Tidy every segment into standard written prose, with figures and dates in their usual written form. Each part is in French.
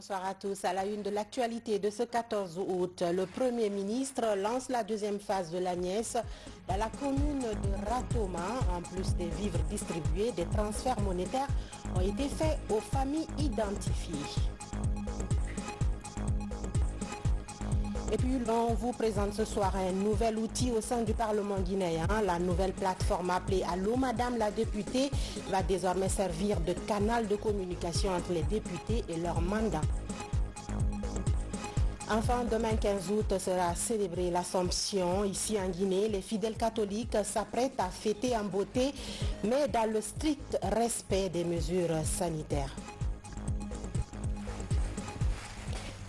Bonsoir à tous. À la une de l'actualité de ce 14 août, le Premier ministre lance la deuxième phase de l'Agnès dans la commune de Ratoma. En plus des vivres distribués, des transferts monétaires ont été faits aux familles identifiées. Et puis, on vous présente ce soir un nouvel outil au sein du Parlement guinéen. La nouvelle plateforme appelée Allô Madame la députée va désormais servir de canal de communication entre les députés et leurs mandats. Enfin, demain 15 août sera célébrée l'Assomption. Ici en Guinée, les fidèles catholiques s'apprêtent à fêter en beauté, mais dans le strict respect des mesures sanitaires.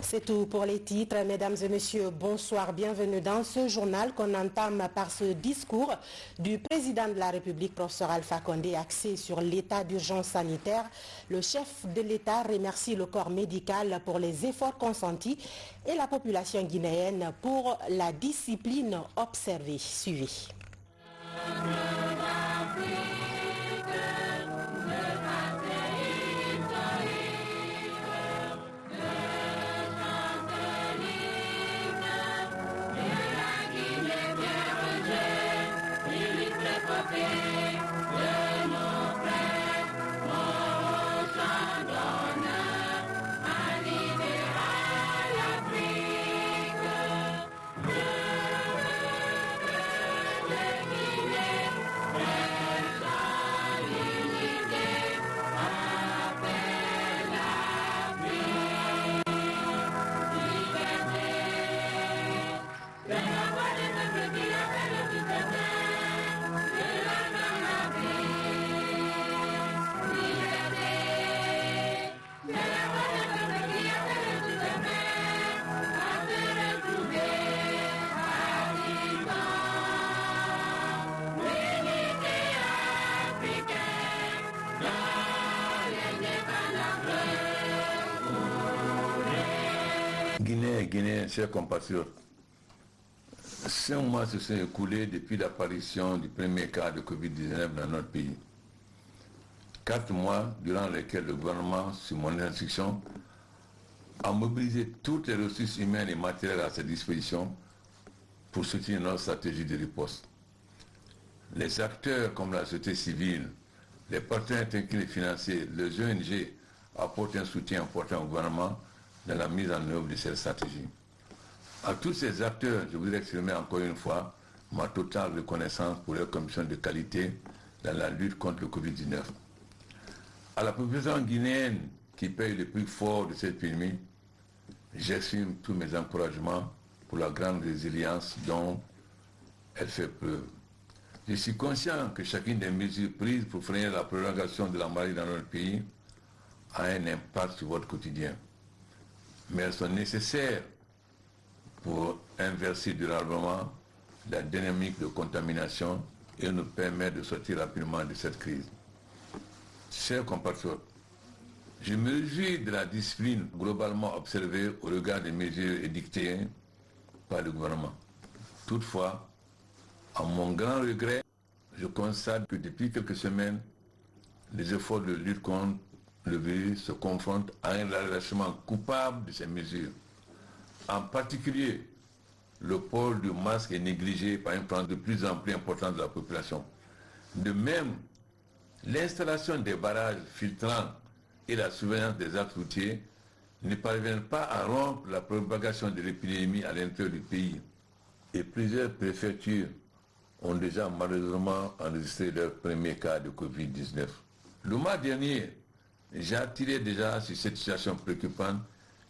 C'est tout pour les titres. Mesdames et messieurs, bonsoir. Bienvenue dans ce journal qu'on entame par ce discours du président de la République, professeur Alpha Condé, axé sur l'état d'urgence sanitaire. Le chef de l'État remercie le corps médical pour les efforts consentis et la population guinéenne pour la discipline observée. Suivez. Guinéens, chers compatriotes, 5 mois se sont écoulés depuis l'apparition du premier cas de Covid-19 dans notre pays. 4 mois durant lesquels le gouvernement, sur mon instruction, a mobilisé toutes les ressources humaines et matérielles à sa disposition pour soutenir notre stratégie de riposte. Les acteurs comme la société civile, les partenaires techniques et financiers, les ONG apportent un soutien important au gouvernement dans la mise en œuvre de cette stratégie. À tous ces acteurs, je voudrais exprimer encore une fois ma totale reconnaissance pour leur commission de qualité dans la lutte contre le Covid-19. À la population guinéenne qui paye le prix fort de cette épidémie, j'exprime tous mes encouragements pour la grande résilience dont elle fait preuve. Je suis conscient que chacune des mesures prises pour freiner la prolongation de la maladie dans notre pays a un impact sur votre quotidien. Mais elles sont nécessaires pour inverser durablement la dynamique de contamination et nous permettre de sortir rapidement de cette crise. Chers compatriotes, je me réjouis de la discipline globalement observée au regard des mesures édictées par le gouvernement. Toutefois, à mon grand regret, je constate que depuis quelques semaines, les efforts de lutte contre le virus se confrontent à un relâchement coupable de ces mesures. En particulier, le port du masque est négligé par une part de plus en plus importante de la population. De même, l'installation des barrages filtrants et la surveillance des actes routiers ne parviennent pas à rompre la propagation de l'épidémie à l'intérieur du pays. Et plusieurs préfectures ont déjà malheureusement enregistré leur premier cas de Covid-19. Le mois dernier, j'ai attiré déjà sur cette situation préoccupante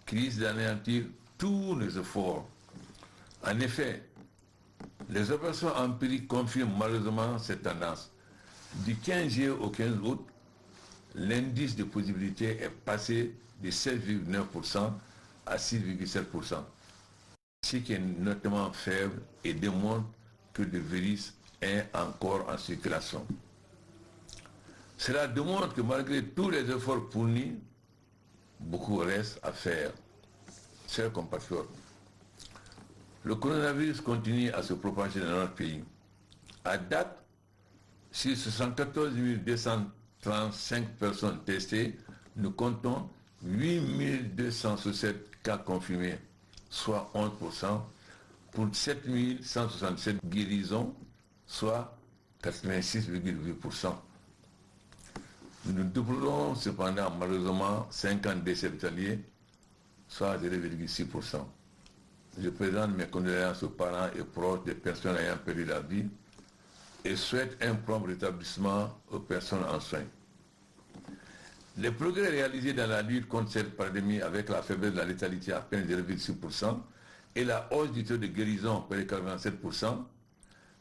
qui risque d'anéantir tous les efforts. En effet, les opérations empiriques confirment malheureusement cette tendance. Du 15 juillet au 15 août, l'indice de possibilité est passé de 7,9% à 6,7%, ce qui est nettement faible et démontre que le virus est encore en circulation. Cela démontre que malgré tous les efforts fournis, beaucoup reste à faire. Chers compatriotes, le coronavirus continue à se propager dans notre pays. À date, sur 74 235 personnes testées, nous comptons 8267 cas confirmés, soit 11%, pour 7167 guérisons, soit 86,8%. Nous déplorons cependant malheureusement 50 décès hospitaliers, soit 0,6%. Je présente mes condoléances aux parents et proches des personnes ayant perdu la vie et souhaite un prompt rétablissement aux personnes en soins. Les progrès réalisés dans la lutte contre cette pandémie avec la faiblesse de la létalité à peine 0,6% et la hausse du taux de guérison près de 87%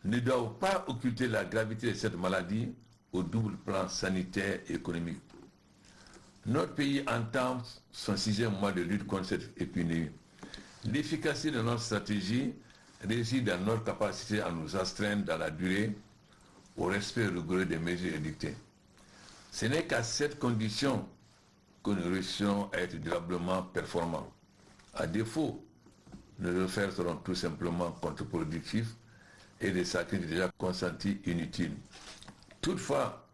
ne doivent pas occulter la gravité de cette maladie au double plan sanitaire et économique. Notre pays entame son 6e mois de lutte contre cette épidémie. L'efficacité de notre stratégie réside dans notre capacité à nous astreindre dans la durée au respect rigoureux des mesures édictées. Ce n'est qu'à cette condition que nous réussirons à être durablement performants. À défaut, nos efforts seront tout simplement contre-productifs et des sacrifices déjà consentis inutiles. Toutefois,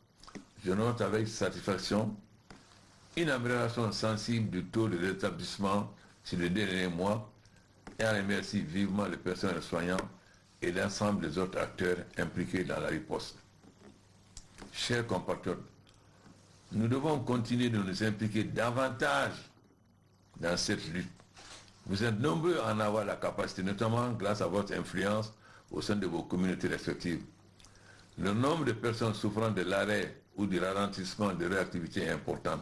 je note avec satisfaction une amélioration sensible du taux de rétablissement sur les derniers mois et en remercie vivement les personnels soignants et l'ensemble des autres acteurs impliqués dans la riposte. Chers compatriotes, nous devons continuer de nous impliquer davantage dans cette lutte. Vous êtes nombreux à en avoir la capacité, notamment grâce à votre influence au sein de vos communautés respectives. Le nombre de personnes souffrant de l'arrêt ou du ralentissement de leur activité est important.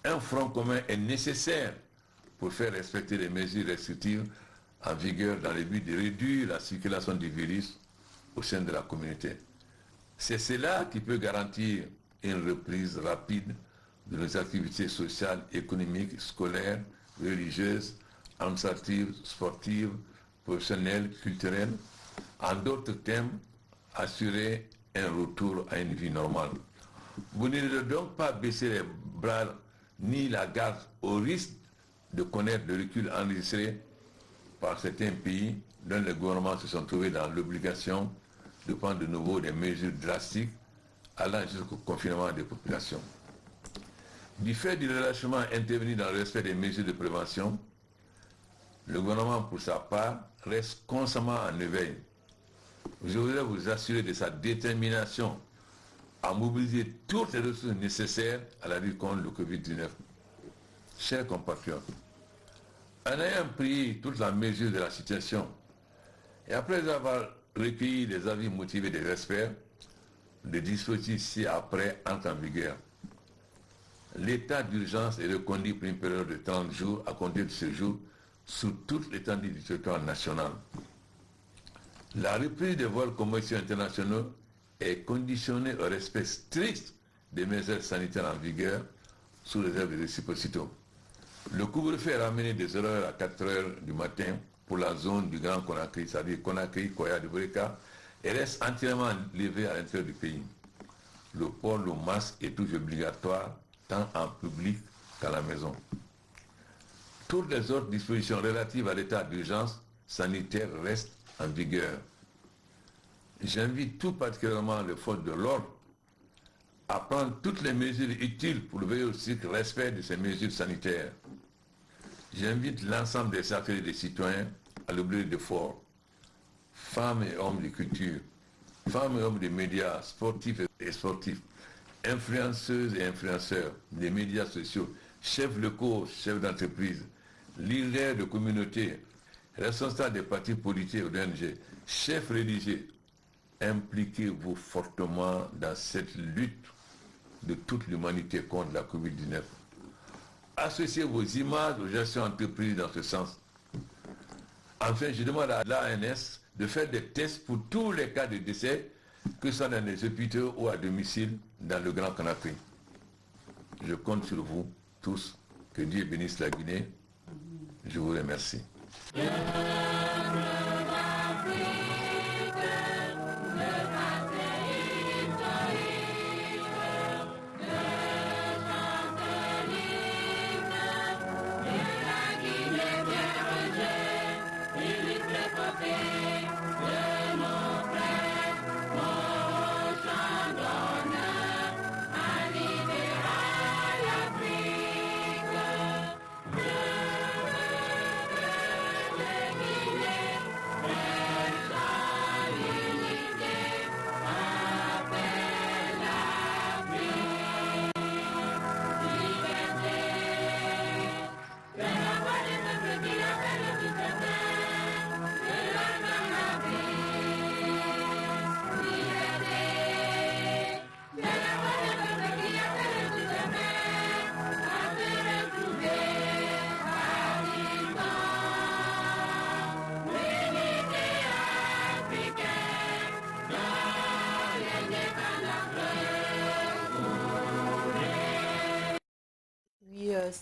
Un front commun est nécessaire pour faire respecter les mesures restrictives en vigueur dans le but de réduire la circulation du virus au sein de la communauté. C'est cela qui peut garantir une reprise rapide de nos activités sociales, économiques, scolaires, religieuses, administratives, sportives, professionnelles, culturelles. En d'autres termes, assurer un retour à une vie normale. Vous ne devez donc pas baisser les bras ni la garde au risque de connaître le recul enregistré par certains pays dont les gouvernements se sont trouvés dans l'obligation de prendre de nouveau des mesures drastiques allant jusqu'au confinement des populations. Du fait du relâchement intervenu dans le respect des mesures de prévention, le gouvernement, pour sa part, reste constamment en éveil. Je voudrais vous assurer de sa détermination à mobiliser toutes les ressources nécessaires à la lutte contre le Covid-19. Chers compatriotes, en ayant pris toute la mesure de la situation et après avoir recueilli les avis motivés des experts, le dispositif ci-après entre en vigueur. L'état d'urgence est reconduit pour une période de 30 jours à compter de ce jour sur toute l'étendue du territoire national. La reprise des vols commerciaux internationaux est conditionnée au respect strict des mesures sanitaires en vigueur sous réserve de réciprocité. Le couvre-feu est ramené de 0h à 4h du matin pour la zone du Grand Conakry, c'est-à-dire Conakry, Koya, de Breka, et reste entièrement levé à l'intérieur du pays. Le port du masque est toujours obligatoire, tant en public qu'à la maison. Toutes les autres dispositions relatives à l'état d'urgence sanitaire restent en vigueur. J'invite tout particulièrement les forces de l'ordre à prendre toutes les mesures utiles pour veiller au strict respect de ces mesures sanitaires. J'invite l'ensemble des acteurs et des citoyens à l'oublier de fort. Femmes et hommes de culture, femmes et hommes des médias, sportifs et sportifs, influenceuses et influenceurs des médias sociaux, chefs locaux, chefs d'entreprise, leaders de communautés, responsables des partis politiques ou d'ONG, chefs religieux, impliquez-vous fortement dans cette lutte de toute l'humanité contre la Covid-19. Associez vos images aux gestions entreprises dans ce sens. Enfin, je demande à l'ANS de faire des tests pour tous les cas de décès, que ce soit dans les hôpitaux ou à domicile dans le Grand Conakry. Je compte sur vous tous. Que Dieu bénisse la Guinée. Je vous remercie.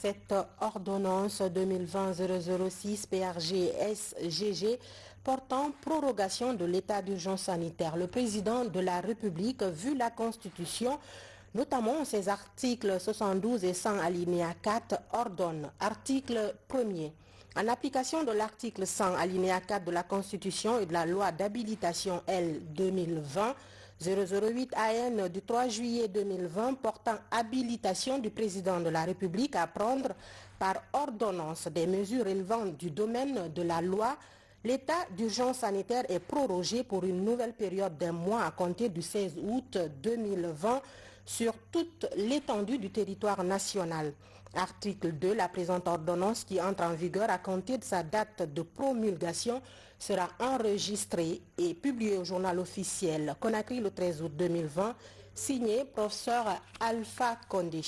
cette ordonnance 2020-006 PRG-SGG portant prorogation de l'état d'urgence sanitaire. Le président de la République, vu la Constitution, notamment ses articles 72 et 100 alinéa 4, ordonne. Article 1er. En application de l'article 100 alinéa 4 de la Constitution et de la loi d'habilitation L 2020-008 AN du 3 juillet 2020 portant habilitation du président de la République à prendre par ordonnance des mesures relevant du domaine de la loi, l'état d'urgence sanitaire est prorogé pour une nouvelle période d'un mois à compter du 16 août 2020 sur toute l'étendue du territoire national. Article 2. La présente ordonnance qui entre en vigueur à compter de sa date de promulgation sera enregistrée et publiée au journal officiel Conakry le 13 août 2020, signé professeur Alpha Condé.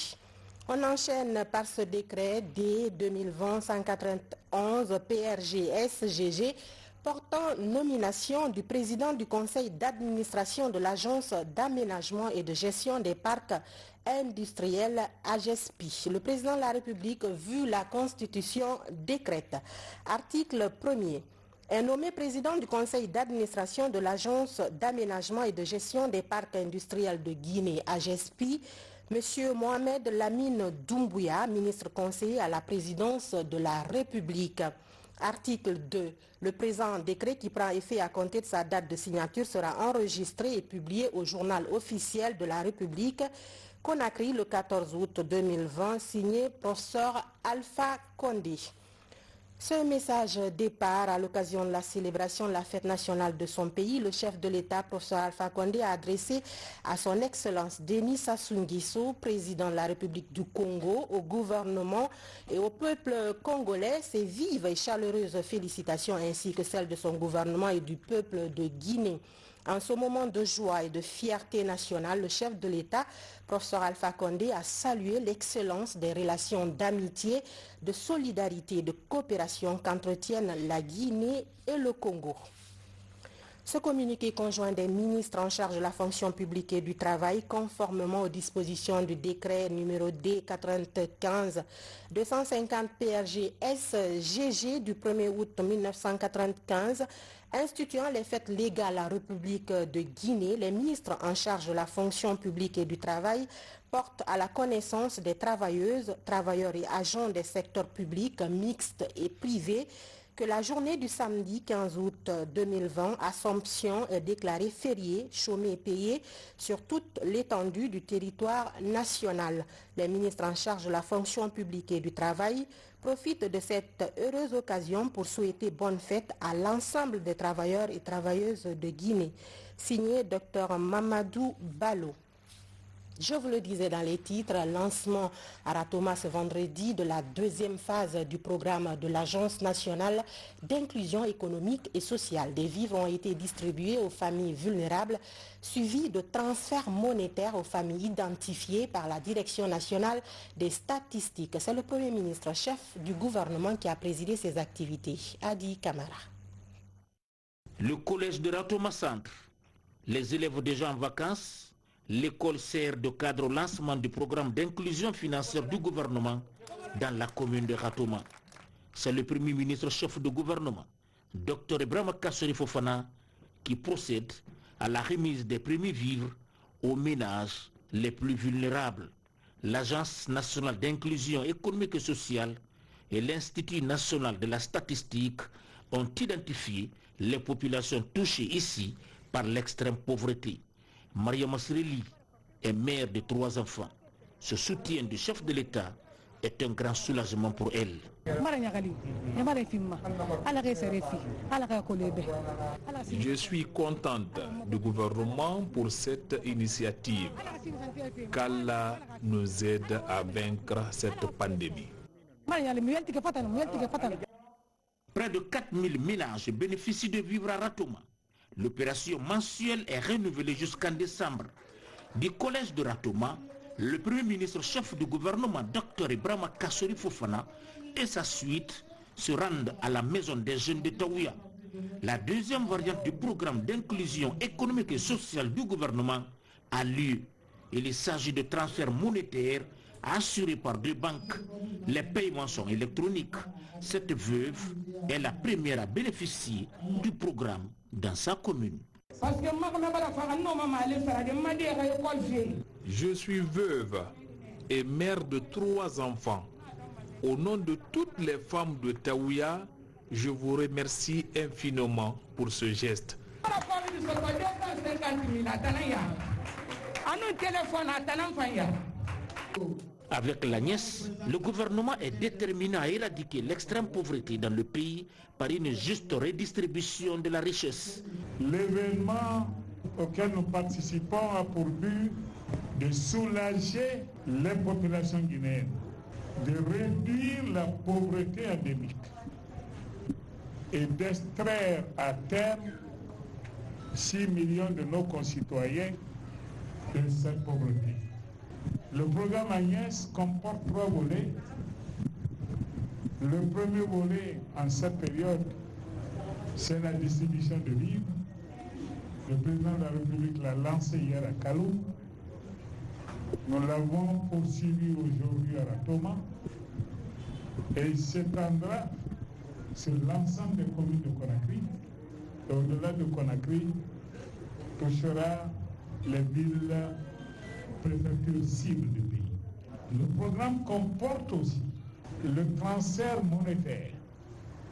On enchaîne par ce décret D 2020-191 PRG-SGG portant nomination du président du conseil d'administration de l'agence d'aménagement et de gestion des parcs industriels AGESPI. Le président de la République, vu la Constitution, décrète. Article 1er. Est nommé président du conseil d'administration de l'agence d'aménagement et de gestion des parcs industriels de Guinée AGESPI, M. Mohamed Lamine Doumbouya, ministre conseiller à la présidence de la République. Article 2. Le présent décret qui prend effet à compter de sa date de signature sera enregistré et publié au journal officiel de la République Conakry le 14 août 2020, signé professeur Alpha Condé. Ce message départ à l'occasion de la célébration de la fête nationale de son pays, le chef de l'État, professeur Alpha Condé, a adressé à son Excellence Denis Sassou Nguesso, président de la République du Congo, au gouvernement et au peuple congolais, ses vives et chaleureuses félicitations ainsi que celles de son gouvernement et du peuple de Guinée. En ce moment de joie et de fierté nationale, le chef de l'État, professeur Alpha Condé, a salué l'excellence des relations d'amitié, de solidarité et de coopération qu'entretiennent la Guinée et le Congo. Ce communiqué conjoint des ministres en charge de la fonction publique et du travail, conformément aux dispositions du décret numéro D 95-250 PRG-SGG du 1er août 1995, instituant les fêtes légales à la République de Guinée, les ministres en charge de la fonction publique et du travail portent à la connaissance des travailleuses, travailleurs et agents des secteurs publics, mixtes et privés que la journée du samedi 15 août 2020, Assomption est déclarée fériée, chômée et payée sur toute l'étendue du territoire national. Les ministres en charge de la fonction publique et du travail profitent de cette heureuse occasion pour souhaiter bonne fête à l'ensemble des travailleurs et travailleuses de Guinée. Signé Dr Mamadou Ballo. Je vous le disais dans les titres, lancement à Ratoma ce vendredi de la deuxième phase du programme de l'Agence nationale d'inclusion économique et sociale. Des vivres ont été distribués aux familles vulnérables, suivis de transferts monétaires aux familles identifiées par la Direction nationale des statistiques. C'est le Premier ministre, chef du gouvernement, qui a présidé ces activités. Adi Kamara. Le collège de Ratoma Centre, les élèves déjà en vacances. L'école sert de cadre au lancement du programme d'inclusion financière du gouvernement dans la commune de Ratoma. C'est le Premier ministre chef de gouvernement, Dr Ibrahima Kassori Fofana, qui procède à la remise des premiers vivres aux ménages les plus vulnérables. L'Agence nationale d'inclusion économique et sociale et l'Institut national de la statistique ont identifié les populations touchées ici par l'extrême pauvreté. Maria Masreli est mère de 3 enfants. Ce soutien du chef de l'État est un grand soulagement pour elle. Je suis contente du gouvernement pour cette initiative, qu'Allah nous aide à vaincre cette pandémie. Près de 4000 ménages bénéficient de vivre à Ratoma. L'opération mensuelle est renouvelée jusqu'en décembre. Du collège de Ratoma, le Premier ministre chef du gouvernement, Dr Ibrahima Kassori Fofana, et sa suite se rendent à la maison des jeunes de Taouya. La deuxième variante du programme d'inclusion économique et sociale du gouvernement a lieu. Il s'agit de transferts monétaires assurée par 2 banques. Les paiements sont électroniques. Cette veuve est la première à bénéficier du programme dans sa commune. Je suis veuve et mère de 3 enfants. Au nom de toutes les femmes de Taouya, je vous remercie infiniment pour ce geste. Avec la nièce, le gouvernement est déterminé à éradiquer l'extrême pauvreté dans le pays par une juste redistribution de la richesse. L'événement auquel nous participons a pour but de soulager les populations guinéennes, de réduire la pauvreté endémique et d'extraire à terme 6 millions de nos concitoyens de cette pauvreté. Le programme Agnès comporte 3 volets. Le premier volet en cette période, c'est la distribution de vivres. Le président de la République l'a lancé hier à Kaloum. Nous l'avons poursuivi aujourd'hui à Ratoma. Et il s'étendra sur l'ensemble des communes de Conakry. Et au-delà de Conakry, touchera les villes préfectures cibles du pays. Le programme comporte aussi le transfert monétaire,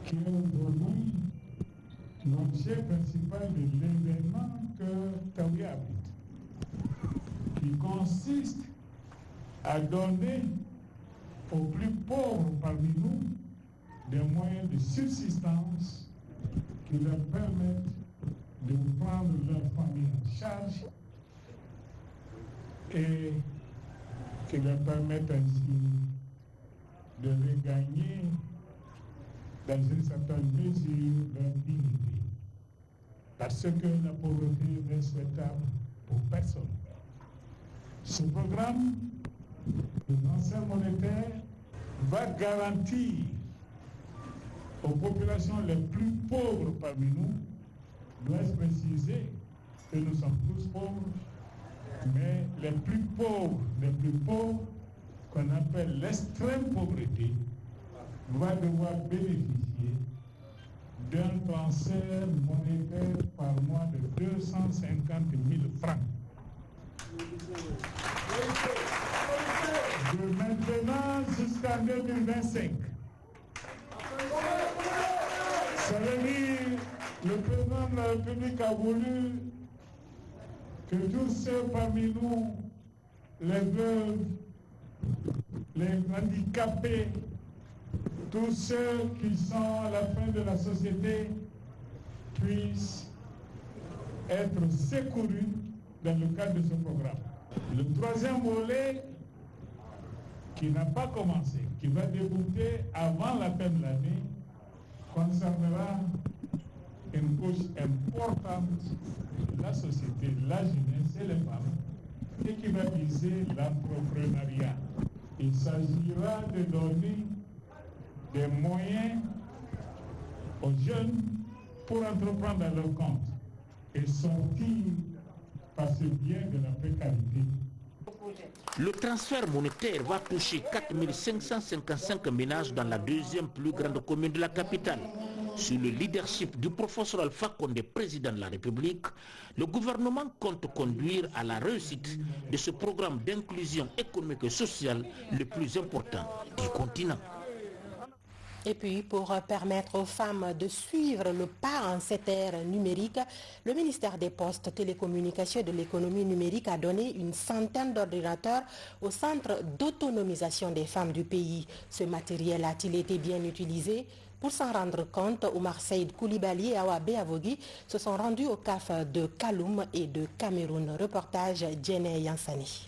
qui est aujourd'hui l'objet principal de l'événement que Taouya abrite, qui consiste à donner aux plus pauvres parmi nous des moyens de subsistance qui leur permettent de prendre leur famille en charge et qui leur permettent ainsi de regagner dans une certaine mesure leur dignité. Parce que la pauvreté n'est souhaitable pour personne. Ce programme de transfert monétaire va garantir aux populations les plus pauvres parmi nous, dois-je préciser que nous sommes tous pauvres, mais les plus pauvres, qu'on appelle l'extrême pauvreté, va devoir bénéficier d'un transfert monétaire par mois de 250 000 francs. De maintenant jusqu'en 2025. Ça veut dire que le président de la République a voulu que tous ceux parmi nous, les veuves, les handicapés, tous ceux qui sont à la fin de la société puissent être secourus dans le cadre de ce programme. Le troisième volet, qui n'a pas commencé, qui va débuter avant la fin de l'année, concernera une couche importante, la société, la jeunesse et les femmes, et qui va viser l'entrepreneuriat. Il s'agira de donner des moyens aux jeunes pour entreprendre à leur compte et sortir par ce biais de la précarité. Le transfert monétaire va toucher 4 555 ménages dans la deuxième plus grande commune de la capitale. Sous le leadership du professeur Alpha Condé, président de la République, le gouvernement compte conduire à la réussite de ce programme d'inclusion économique et sociale le plus important du continent. Et puis, pour permettre aux femmes de suivre le pas en cette ère numérique, le ministère des Postes, Télécommunications et de l'économie numérique a donné une centaine d'ordinateurs au Centre d'autonomisation des femmes du pays. Ce matériel a-t-il été bien utilisé? Pour s'en rendre compte, Oumar Saïd Koulibaly et Awa Beavogi se sont rendus au CAF de Kaloum et de Cameroun. Reportage Djene Yansani.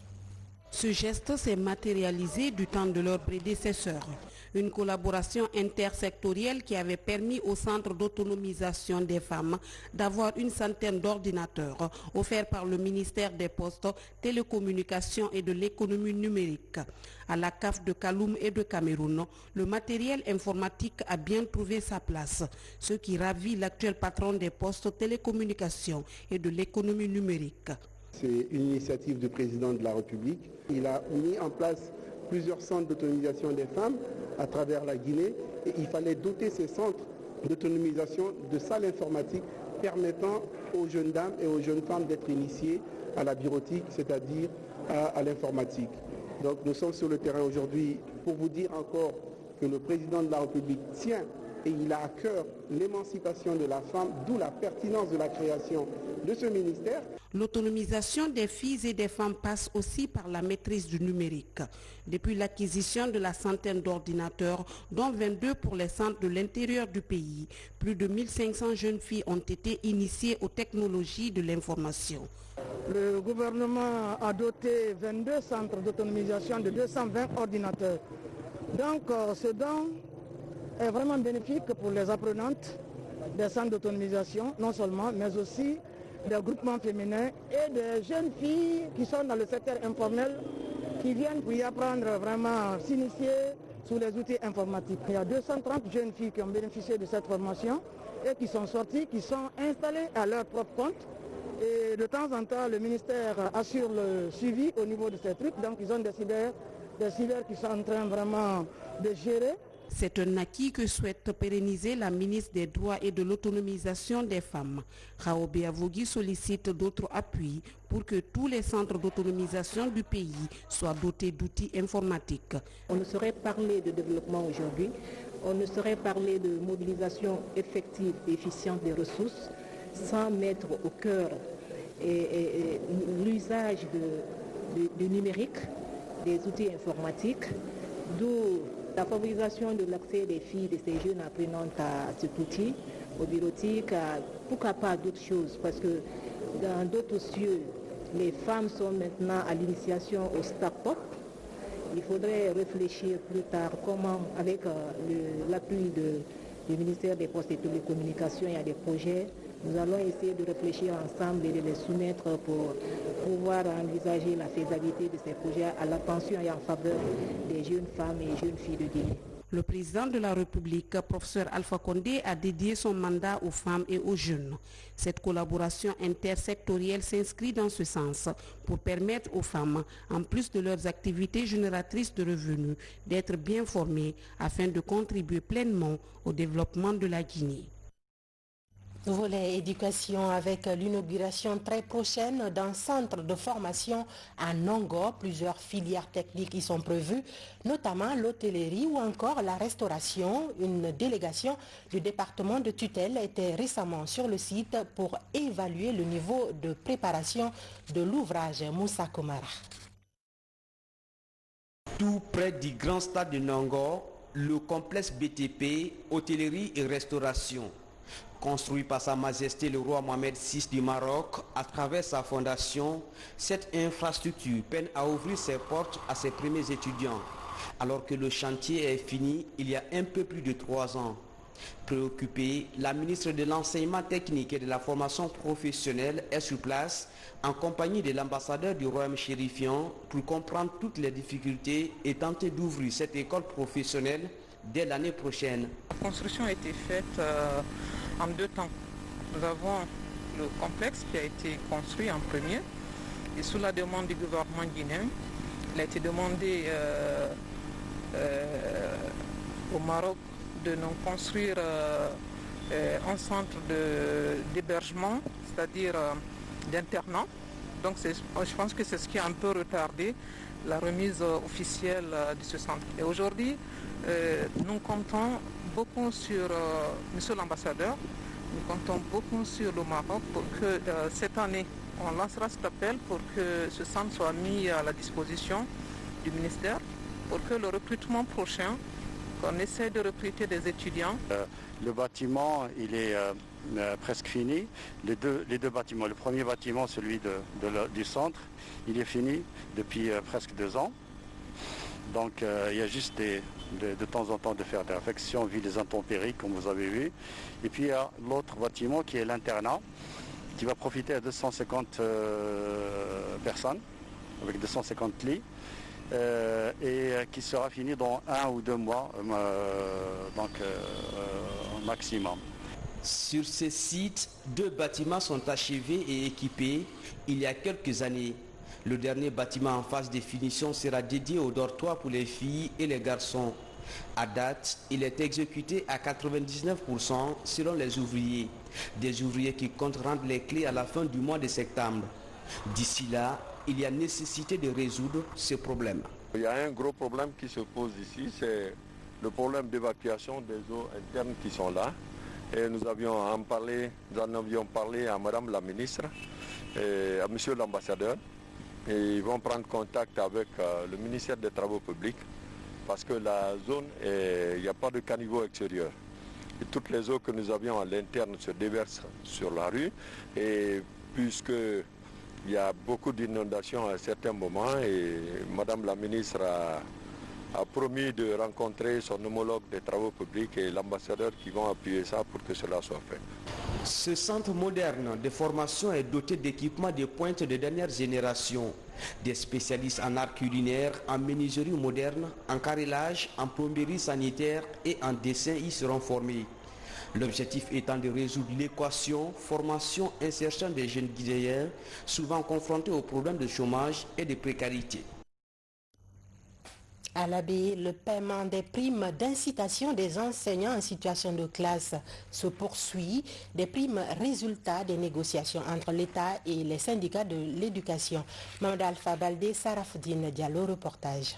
Ce geste s'est matérialisé du temps de leurs prédécesseurs. Une collaboration intersectorielle qui avait permis au Centre d'autonomisation des femmes d'avoir une centaine d'ordinateurs offerts par le ministère des Postes, Télécommunications et de l'économie numérique. À la CAF de Kaloum et de Cameroun, le matériel informatique a bien trouvé sa place, ce qui ravit l'actuel patron des Postes, Télécommunications et de l'économie numérique. C'est une initiative du président de la République. Il a mis en place plusieurs centres d'autonomisation des femmes à travers la Guinée et il fallait doter ces centres d'autonomisation de salles informatiques permettant aux jeunes dames et aux jeunes femmes d'être initiées à la bureautique, c'est-à-dire à l'informatique. Donc nous sommes sur le terrain aujourd'hui pour vous dire encore que le président de la République tient et il a à cœur l'émancipation de la femme, d'où la pertinence de la création de ce ministère. L'autonomisation des filles et des femmes passe aussi par la maîtrise du numérique. Depuis l'acquisition de la centaine d'ordinateurs, dont 22 pour les centres de l'intérieur du pays, plus de 1500 jeunes filles ont été initiées aux technologies de l'information. Le gouvernement a doté 22 centres d'autonomisation de 220 ordinateurs. Donc ce don est vraiment bénéfique pour les apprenantes des centres d'autonomisation, non seulement, mais aussi des groupements féminins et des jeunes filles qui sont dans le secteur informel, qui viennent pour y apprendre vraiment s'initier sous les outils informatiques. Il y a 230 jeunes filles qui ont bénéficié de cette formation et qui sont sorties, qui sont installées à leur propre compte. Et de temps en temps, le ministère assure le suivi au niveau de ces trucs. Donc ils ont des cyber qui sont en train vraiment de gérer. C'est un acquis que souhaite pérenniser la ministre des Droits et de l'autonomisation des femmes. Raobe Avogui sollicite d'autres appuis pour que tous les centres d'autonomisation du pays soient dotés d'outils informatiques. On ne saurait parler de développement aujourd'hui, on ne saurait parler de mobilisation effective et efficiente des ressources sans mettre au cœur l'usage du numérique, des outils informatiques, d'où la favorisation de l'accès des filles, de ces jeunes apprenantes à cet outil, aux bureautiques, pourquoi pas d'autres choses, parce que dans d'autres cieux, les femmes sont maintenant à l'initiation au start-up. Il faudrait réfléchir plus tard comment, avec l'appui du ministère des Postes et Télécommunications, il y a des projets. Nous allons essayer de réfléchir ensemble et de les soumettre pour pouvoir envisager la faisabilité de ces projets à l'attention et en faveur des jeunes femmes et jeunes filles de Guinée. Le président de la République, professeur Alpha Condé, a dédié son mandat aux femmes et aux jeunes. Cette collaboration intersectorielle s'inscrit dans ce sens pour permettre aux femmes, en plus de leurs activités génératrices de revenus, d'être bien formées afin de contribuer pleinement au développement de la Guinée. Volet éducation avec l'inauguration très prochaine d'un centre de formation à Nongo. Plusieurs filières techniques y sont prévues, notamment l'hôtellerie ou encore la restauration. Une délégation du département de tutelle était récemment sur le site pour évaluer le niveau de préparation de l'ouvrage. Moussa Komara. Tout près du grand stade de Nongo, le complexe BTP, hôtellerie et restauration. Construit par Sa Majesté le roi Mohamed VI du Maroc, à travers sa fondation, cette infrastructure peine à ouvrir ses portes à ses premiers étudiants, alors que le chantier est fini il y a un peu plus de 3 ans. Préoccupée, la ministre de l'Enseignement technique et de la formation professionnelle est sur place, en compagnie de l'ambassadeur du royaume chérifiant, pour comprendre toutes les difficultés et tenter d'ouvrir cette école professionnelle dès l'année prochaine. La construction a été faite en 2 temps. Nous avons le complexe qui a été construit en premier et sous la demande du gouvernement guinéen, il a été demandé au Maroc de nous construire un centre d'hébergement, c'est-à-dire d'internat. Donc je pense que c'est ce qui a un peu retardé la remise officielle de ce centre. Et aujourd'hui, nous comptons beaucoup sur Monsieur l'ambassadeur, nous comptons beaucoup sur le Maroc pour que cette année, on lancera cet appel pour que ce centre soit mis à la disposition du ministère, pour que le recrutement prochain, qu'on essaie de recruter des étudiants. Le bâtiment, il est presque fini. Les deux bâtiments, le premier bâtiment, celui du centre, il est fini depuis presque 2 ans. Donc il y a juste de temps en temps de faire des réflexions vu les intempéries comme vous avez vu. Et puis il y a l'autre bâtiment qui est l'internat qui va profiter à 250 personnes avec 250 lits et qui sera fini dans 1 ou 2 mois au maximum. Sur ce site, 2 bâtiments sont achevés et équipés il y a quelques années. Le dernier bâtiment en phase de finition sera dédié au dortoir pour les filles et les garçons. À date, il est exécuté à 99% selon les ouvriers. Des ouvriers qui comptent rendre les clés à la fin du mois de septembre. D'ici là, il y a nécessité de résoudre ce problème. Il y a un gros problème qui se pose ici, c'est le problème d'évacuation des eaux internes qui sont là. Et nous en avions parlé à Madame la ministre et à Monsieur l'ambassadeur. Et ils vont prendre contact avec le ministère des Travaux publics parce que la zone, il n'y a pas de caniveau extérieur. Et toutes les eaux que nous avions à l'interne se déversent sur la rue. Et puisque il y a beaucoup d'inondations à certains moments et Madame la ministre a promis de rencontrer son homologue des travaux publics et l'ambassadeur qui vont appuyer ça pour que cela soit fait. Ce centre moderne de formation est doté d'équipements de pointe de dernière génération. Des spécialistes en art culinaire, en menuiserie moderne, en carrelage, en plomberie sanitaire et en dessin y seront formés. L'objectif étant de résoudre l'équation formation-insertion des jeunes Guinéens, souvent confrontés aux problèmes de chômage et de précarité. À l'Abbé, le paiement des primes d'incitation des enseignants en situation de classe se poursuit. Des primes résultats des négociations entre l'État et les syndicats de l'éducation. Mamadou Alpha Baldé, Sarafdine Diallo, reportage.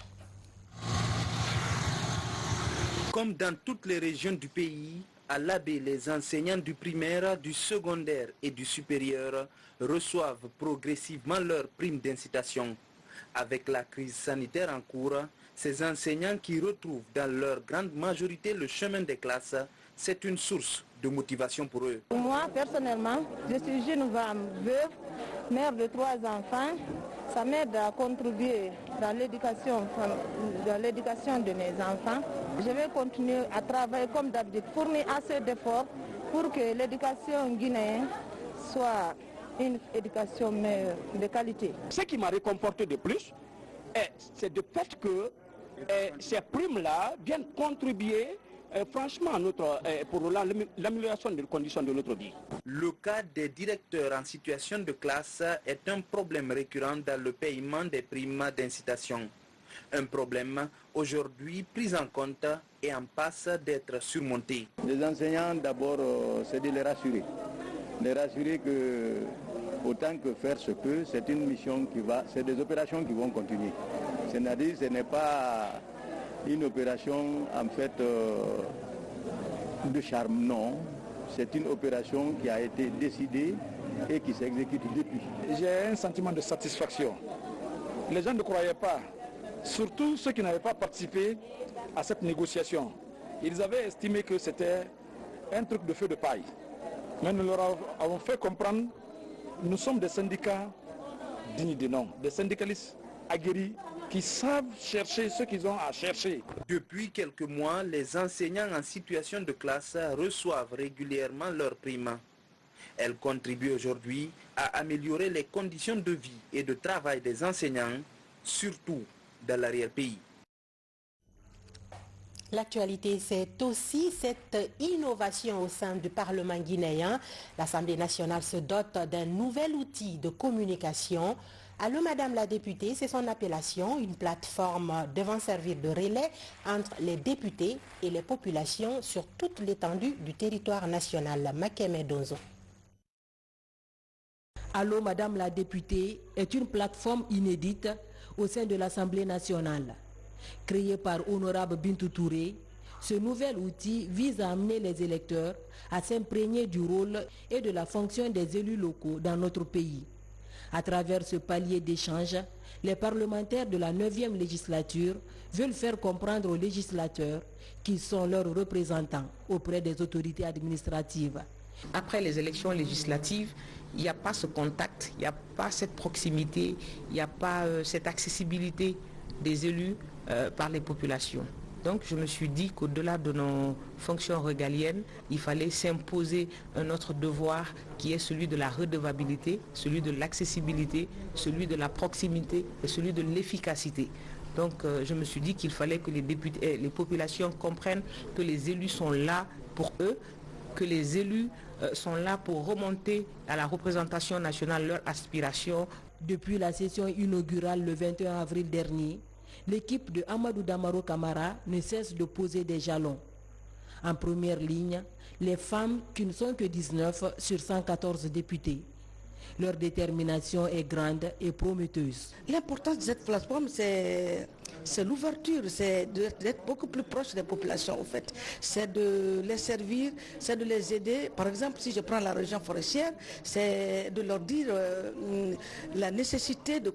Comme dans toutes les régions du pays, à l'Abbé, les enseignants du primaire, du secondaire et du supérieur reçoivent progressivement leurs primes d'incitation. Avec la crise sanitaire en cours, ces enseignants qui retrouvent dans leur grande majorité le chemin des classes, c'est une source de motivation pour eux. Moi, personnellement, je suis jeune femme veuve, mère de 3 enfants. Ça m'aide à contribuer dans l'éducation de mes enfants. Je vais continuer à travailler comme d'habitude, fournir assez d'efforts pour que l'éducation guinéenne soit une éducation de qualité. Ce qui m'a réconforté de plus, c'est le fait que ces primes-là viennent contribuer franchement pour l'amélioration des conditions de notre vie. Le cas des directeurs en situation de classe est un problème récurrent dans le paiement des primes d'incitation. Un problème aujourd'hui pris en compte et en passe d'être surmonté. Les enseignants, d'abord, c'est de les rassurer. Les rassurer que, autant que faire se peut, c'est une mission c'est des opérations qui vont continuer. C'est-à-dire ce n'est pas une opération en fait de charme, non. C'est une opération qui a été décidée et qui s'exécute depuis. J'ai un sentiment de satisfaction. Les gens ne croyaient pas, surtout ceux qui n'avaient pas participé à cette négociation. Ils avaient estimé que c'était un truc de feu de paille. Mais nous leur avons fait comprendre, nous sommes des syndicats dignes de nom, des syndicalistes aguerris qui savent chercher ce qu'ils ont à chercher. Depuis quelques mois, les enseignants en situation de classe reçoivent régulièrement leurs primes. Elles contribuent aujourd'hui à améliorer les conditions de vie et de travail des enseignants, surtout dans l'arrière-pays. L'actualité, c'est aussi cette innovation au sein du Parlement guinéen. L'Assemblée nationale se dote d'un nouvel outil de communication. Allô Madame la députée, c'est son appellation, une plateforme devant servir de relais entre les députés et les populations sur toute l'étendue du territoire national. Makeme Donzo. Allô Madame la députée est une plateforme inédite au sein de l'Assemblée nationale. Créé par Honorable Bintou Touré, ce nouvel outil vise à amener les électeurs à s'imprégner du rôle et de la fonction des élus locaux dans notre pays. À travers ce palier d'échange, les parlementaires de la 9e législature veulent faire comprendre aux législateurs qui sont leurs représentants auprès des autorités administratives. Après les élections législatives, il n'y a pas ce contact, il n'y a pas cette proximité, il n'y a pas cette accessibilité des élus par les populations. Donc je me suis dit qu'au-delà de nos fonctions régaliennes, il fallait s'imposer un autre devoir qui est celui de la redevabilité, celui de l'accessibilité, celui de la proximité et celui de l'efficacité. Donc je me suis dit qu'il fallait que les populations comprennent que les élus sont là pour eux, que les élus sont là pour remonter à la représentation nationale leurs aspirations. Depuis la session inaugurale le 21 avril dernier, l'équipe de Amadou Damaro Camara ne cesse de poser des jalons. En première ligne, les femmes qui ne sont que 19 sur 114 députés. Leur détermination est grande et prometteuse. L'importance de cette plateforme, c'est l'ouverture, c'est d'être beaucoup plus proche des populations en fait. C'est de les servir, c'est de les aider. Par exemple, si je prends la région forestière, c'est de leur dire la nécessité de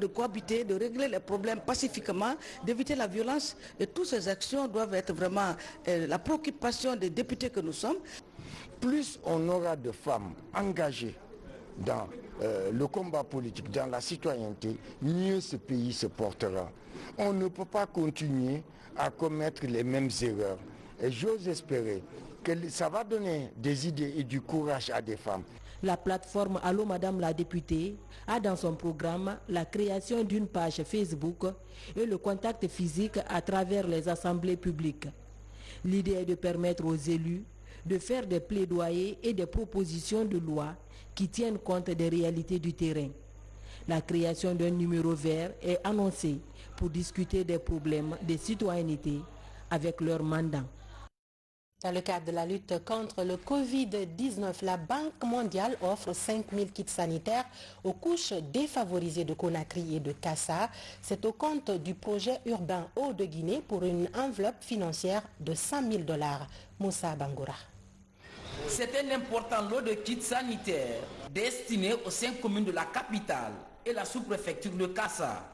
cohabiter, de régler les problèmes pacifiquement, d'éviter la violence. Et toutes ces actions doivent être vraiment la préoccupation des députés que nous sommes. Plus on aura de femmes engagées dans le combat politique, dans la citoyenneté, mieux ce pays se portera. On ne peut pas continuer à commettre les mêmes erreurs. Et j'ose espérer que ça va donner des idées et du courage à des femmes. La plateforme Allô Madame la députée a dans son programme la création d'une page Facebook et le contact physique à travers les assemblées publiques. L'idée est de permettre aux élus de faire des plaidoyers et des propositions de loi qui tiennent compte des réalités du terrain. La création d'un numéro vert est annoncée pour discuter des problèmes de citoyenneté avec leurs mandants. Dans le cadre de la lutte contre le Covid-19, la Banque mondiale offre 5000 kits sanitaires aux couches défavorisées de Conakry et de Kassa. C'est au compte du projet urbain Eau de Guinée pour une enveloppe financière de $100 000. Moussa Bangoura. C'est un important lot de kits sanitaires destinés aux 5 communes de la capitale et la sous-préfecture de Kassa.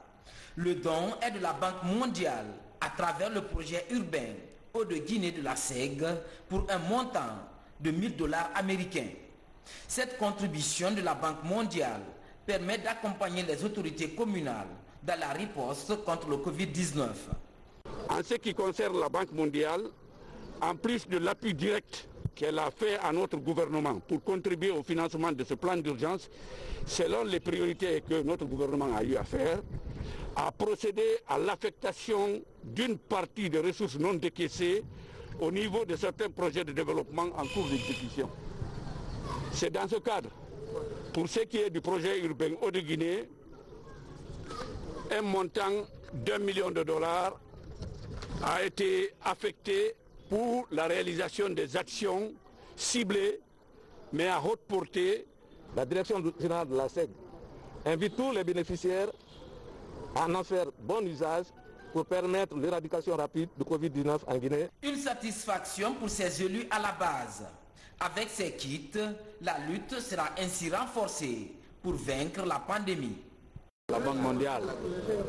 Le don est de la Banque mondiale à travers le projet urbain Eau de Guinée de la SEG pour un montant de $1000 américains. Cette contribution de la Banque mondiale permet d'accompagner les autorités communales dans la riposte contre le Covid-19. En ce qui concerne la Banque mondiale, en plus de l'appui direct qu'elle a fait à notre gouvernement pour contribuer au financement de ce plan d'urgence, selon les priorités que notre gouvernement a eu à faire, a procédé à l'affectation d'une partie des ressources non décaissées au niveau de certains projets de développement en cours d'exécution. C'est dans ce cadre, pour ce qui est du projet urbain Eau de Guinée, un montant d'$1 million a été affecté pour la réalisation des actions ciblées mais à haute portée. La direction générale de la SEG invite tous les bénéficiaires à en faire bon usage pour permettre l'éradication rapide du Covid-19 en Guinée. Une satisfaction pour ces élus à la base. Avec ces kits, la lutte sera ainsi renforcée pour vaincre la pandémie. La Banque mondiale,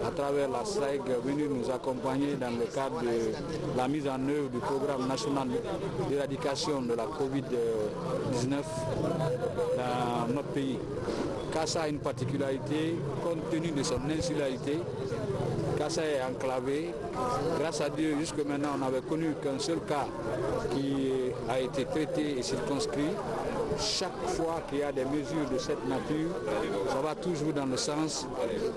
à travers la SEG, est venue nous accompagner dans le cadre de la mise en œuvre du programme national d'éradication de la Covid-19 dans notre pays. Kassa a une particularité, compte tenu de son insularité. Kassa est enclavé. Grâce à Dieu, jusque maintenant, on n'avait connu qu'un seul cas qui a été traité et circonscrit. Chaque fois qu'il y a des mesures de cette nature, ça va toujours dans le sens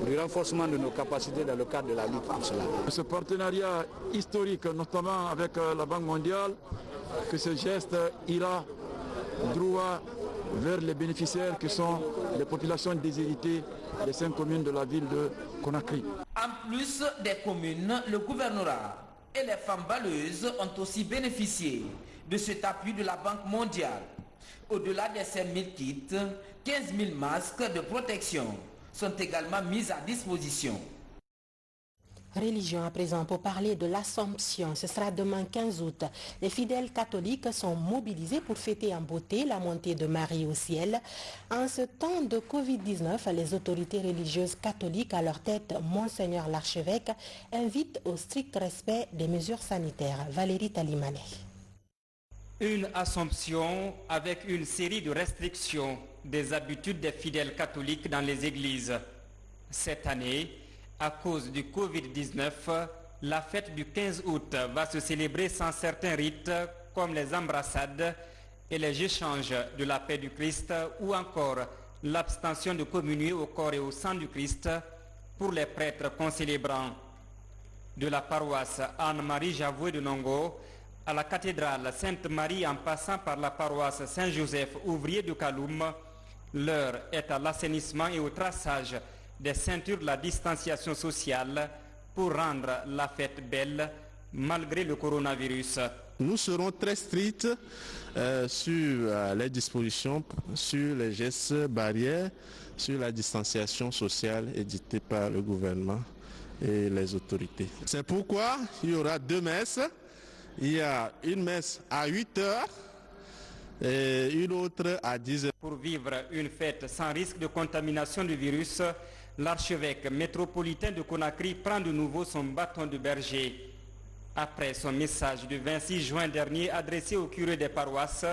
du renforcement de nos capacités dans le cadre de la lutte pour cela. Ce partenariat historique, notamment avec la Banque mondiale, que ce geste ira droit vers les bénéficiaires qui sont les populations déshéritées des 5 communes de la ville de Conakry. En plus des communes, le gouvernorat et les femmes baleuses ont aussi bénéficié de cet appui de la Banque mondiale. Au-delà des 5000 kits, 15 000 masques de protection sont également mis à disposition. Religion à présent pour parler de l'Assomption. Ce sera demain 15 août. Les fidèles catholiques sont mobilisés pour fêter en beauté la montée de Marie au ciel. En ce temps de Covid-19, les autorités religieuses catholiques, à leur tête Monseigneur l'archevêque, invitent au strict respect des mesures sanitaires. Valérie Talimane. Une Assomption avec une série de restrictions des habitudes des fidèles catholiques dans les églises. Cette année, à cause du Covid-19, la fête du 15 août va se célébrer sans certains rites comme les embrassades et les échanges de la paix du Christ ou encore l'abstention de communier au corps et au sang du Christ pour les prêtres concélébrants. De la paroisse Anne-Marie Javoué de Nongo, à la cathédrale Sainte-Marie en passant par la paroisse Saint-Joseph ouvrier de Kaloum, l'heure est à l'assainissement et au traçage des ceintures de la distanciation sociale pour rendre la fête belle malgré le coronavirus. Nous serons très stricts sur les dispositions, sur les gestes barrières, sur la distanciation sociale éditée par le gouvernement et les autorités. C'est pourquoi il y aura 2 messes. Il y a une messe à 8 heures et une autre à 10 heures. Pour vivre une fête sans risque de contamination du virus, l'archevêque métropolitain de Conakry prend de nouveau son bâton de berger. Après son message du 26 juin dernier adressé au curé des paroisses,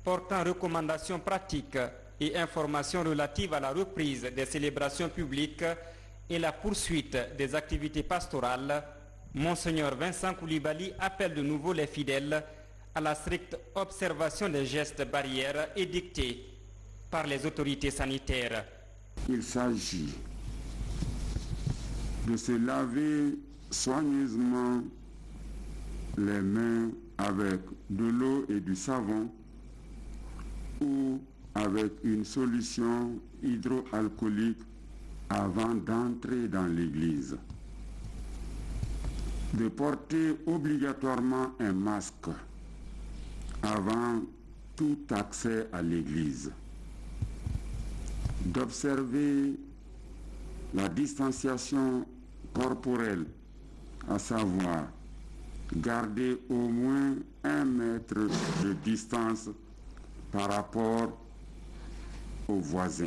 portant recommandations pratiques et informations relatives à la reprise des célébrations publiques et la poursuite des activités pastorales, Monseigneur Vincent Koulibaly appelle de nouveau les fidèles à la stricte observation des gestes barrières édictés par les autorités sanitaires. Il s'agit de se laver soigneusement les mains avec de l'eau et du savon ou avec une solution hydroalcoolique avant d'entrer dans l'église. De porter obligatoirement un masque avant tout accès à l'église. D'observer la distanciation corporelle, à savoir garder au moins 1 mètre de distance par rapport aux voisins.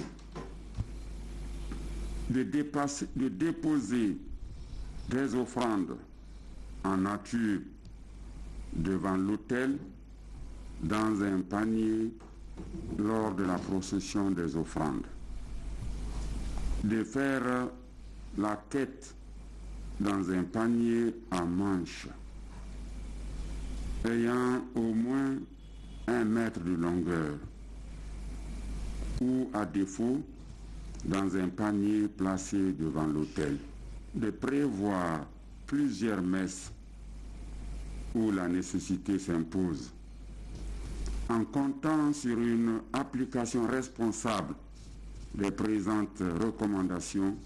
De déposer des offrandes en nature devant l'autel dans un panier lors de la procession des offrandes. De faire la quête dans un panier à manches ayant au moins 1 mètre de longueur ou à défaut dans un panier placé devant l'autel. De prévoir plusieurs messes où la nécessité s'impose. En comptant sur une application responsable des présentes recommandations,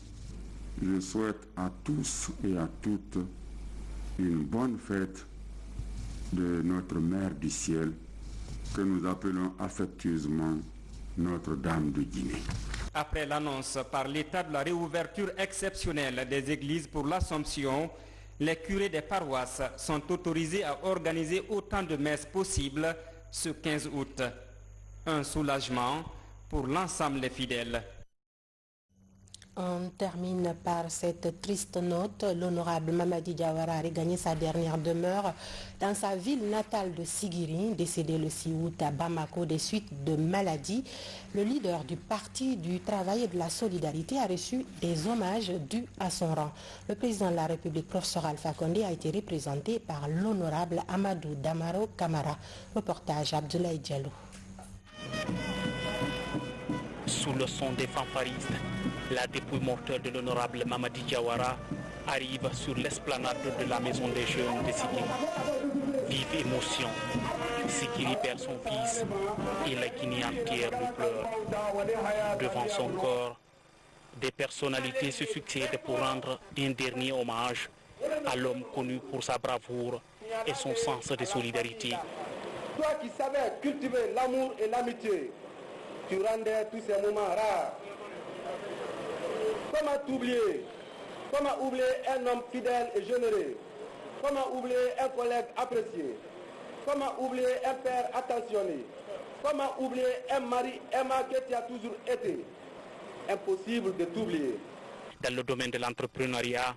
je souhaite à tous et à toutes une bonne fête de notre Mère du Ciel, que nous appelons affectueusement Notre-Dame de Guinée. Après l'annonce par l'État de la réouverture exceptionnelle des églises pour l'Assomption, les curés des paroisses sont autorisés à organiser autant de messes possibles ce 15 août. Un soulagement pour l'ensemble des fidèles. On termine par cette triste note. L'honorable Mamadi Diawara a regagné sa dernière demeure dans sa ville natale de Sigiri, décédé le 6 août à Bamako des suites de maladie. Le leader du Parti du Travail et de la Solidarité a reçu des hommages dus à son rang. Le président de la République, professeur Alpha Condé, a été représenté par l'honorable Amadou Damaro Camara. Reportage Abdoulaye Diallo. Sous le son des fanfaristes, la dépouille mortelle de l'honorable Mamadi Diawara arrive sur l'esplanade de la maison des jeunes de Sikiri. Vive émotion, Sikiri perd son fils et la Guinée entière lui pleure. Devant son corps, des personnalités se succèdent pour rendre un dernier hommage à l'homme connu pour sa bravoure et son sens de solidarité. Toi qui savais cultiver l'amour et l'amitié, tu rendais tous ces moments rares. Comment t'oublier? Comment oublier un homme fidèle et généreux? Comment oublier un collègue apprécié? Comment oublier un père attentionné? Comment oublier un mari aimant que tu as toujours été? Impossible de t'oublier. Dans le domaine de l'entrepreneuriat,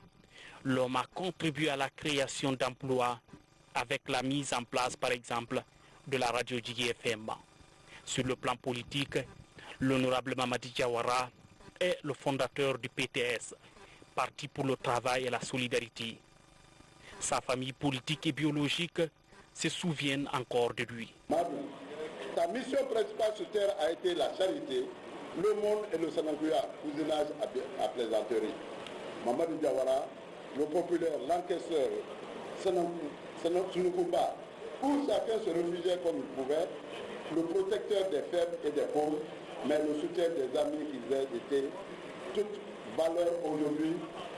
l'homme a contribué à la création d'emplois avec la mise en place, par exemple, de la radio Djigui FM. Sur le plan politique, l'honorable Mamadi Diawara est le fondateur du PTS, Parti pour le travail et la solidarité. Sa famille politique et biologique se souviennent encore de lui. Ta mission principale sur terre a été la charité, le monde et le Sénégal, cousinage à plaisanterie. Mamadi Diawara, le populaire, l'encaisseur, Sénékumba, où chacun se réfugiait comme il pouvait, le protecteur des faibles et des pauvres, mais le soutien des amis qu'ils aient été, toute valeur aujourd'hui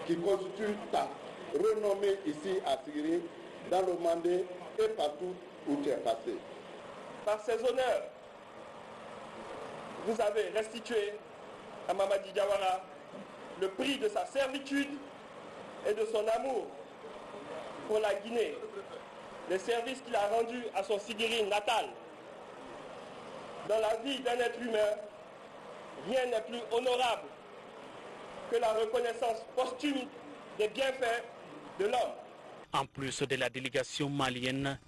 qui constitue ta renommée ici à Sigiri, dans le Mandé et partout où tu es passé. Par ces honneurs, vous avez restitué à Mamadi Diawara le prix de sa servitude et de son amour pour la Guinée, les services qu'il a rendus à son Sigiri natal. Dans la vie d'un être humain, rien n'est plus honorable que la reconnaissance posthume des bienfaits de l'homme. En plus de la délégation malienne,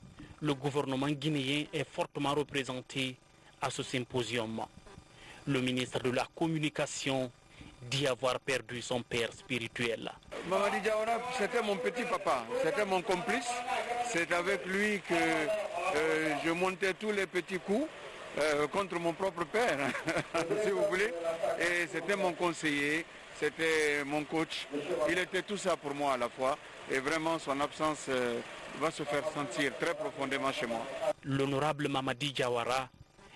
le gouvernement guinéen est fortement représenté à ce symposium. Le ministre de la Communication dit avoir perdu son père spirituel. Mamadi Diawara, c'était mon petit papa, c'était mon complice. C'est avec lui que je montais tous les petits coups contre mon propre père, si vous voulez. Et c'était mon conseiller, c'était mon coach. Il était tout ça pour moi à la fois. Et vraiment, son absence va se faire sentir très profondément chez moi. L'honorable Mamadi Diawara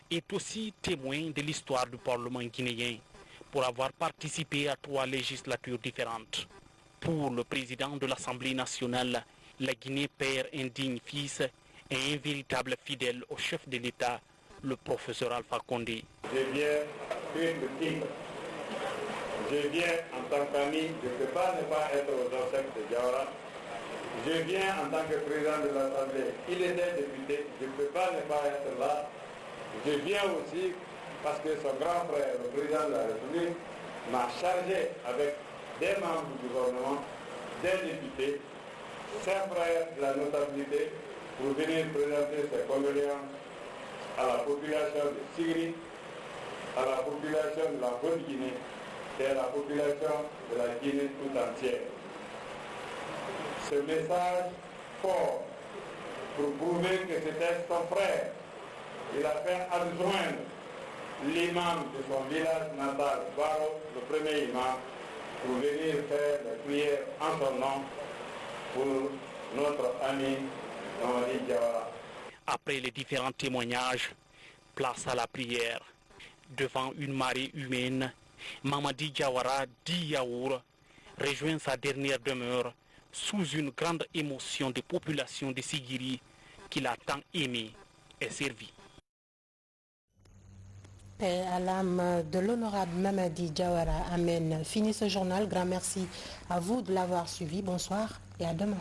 est aussi témoin de l'histoire du Parlement guinéen pour avoir participé à 3 législatures différentes. Pour le président de l'Assemblée nationale, la Guinée perd un digne fils et un véritable fidèle au chef de l'État, le professeur Alpha Condé. Je viens une titre. Je viens en tant qu'ami, je ne peux pas ne pas être aux obsèques de Diawara. Je viens en tant que président de l'Assemblée. Il était député, je ne peux pas ne pas être là. Je viens aussi parce que son grand frère, le président de la République, m'a chargé avec des membres du gouvernement, des députés, ses frères de la notabilité, pour venir présenter ses condoléances à la population de Sigiri, à la population de la Haute-Guinée et à la population de la Guinée tout entière. Ce message fort pour prouver que c'était son frère. Il a fait adjoindre l'imam de son village natal, Baro, le premier imam, pour venir faire la prière en son nom pour notre ami Mamadi Diawara. Après les différents témoignages, place à la prière. Devant une marée humaine, Mamadi Diawara dit Yaour rejoint sa dernière demeure sous une grande émotion des populations de Sigiri qu'il a tant aimé et servi. Paix à l'âme de l'honorable Mamadi Diawara. Amen. Fini ce journal. Grand merci à vous de l'avoir suivi. Bonsoir et à demain.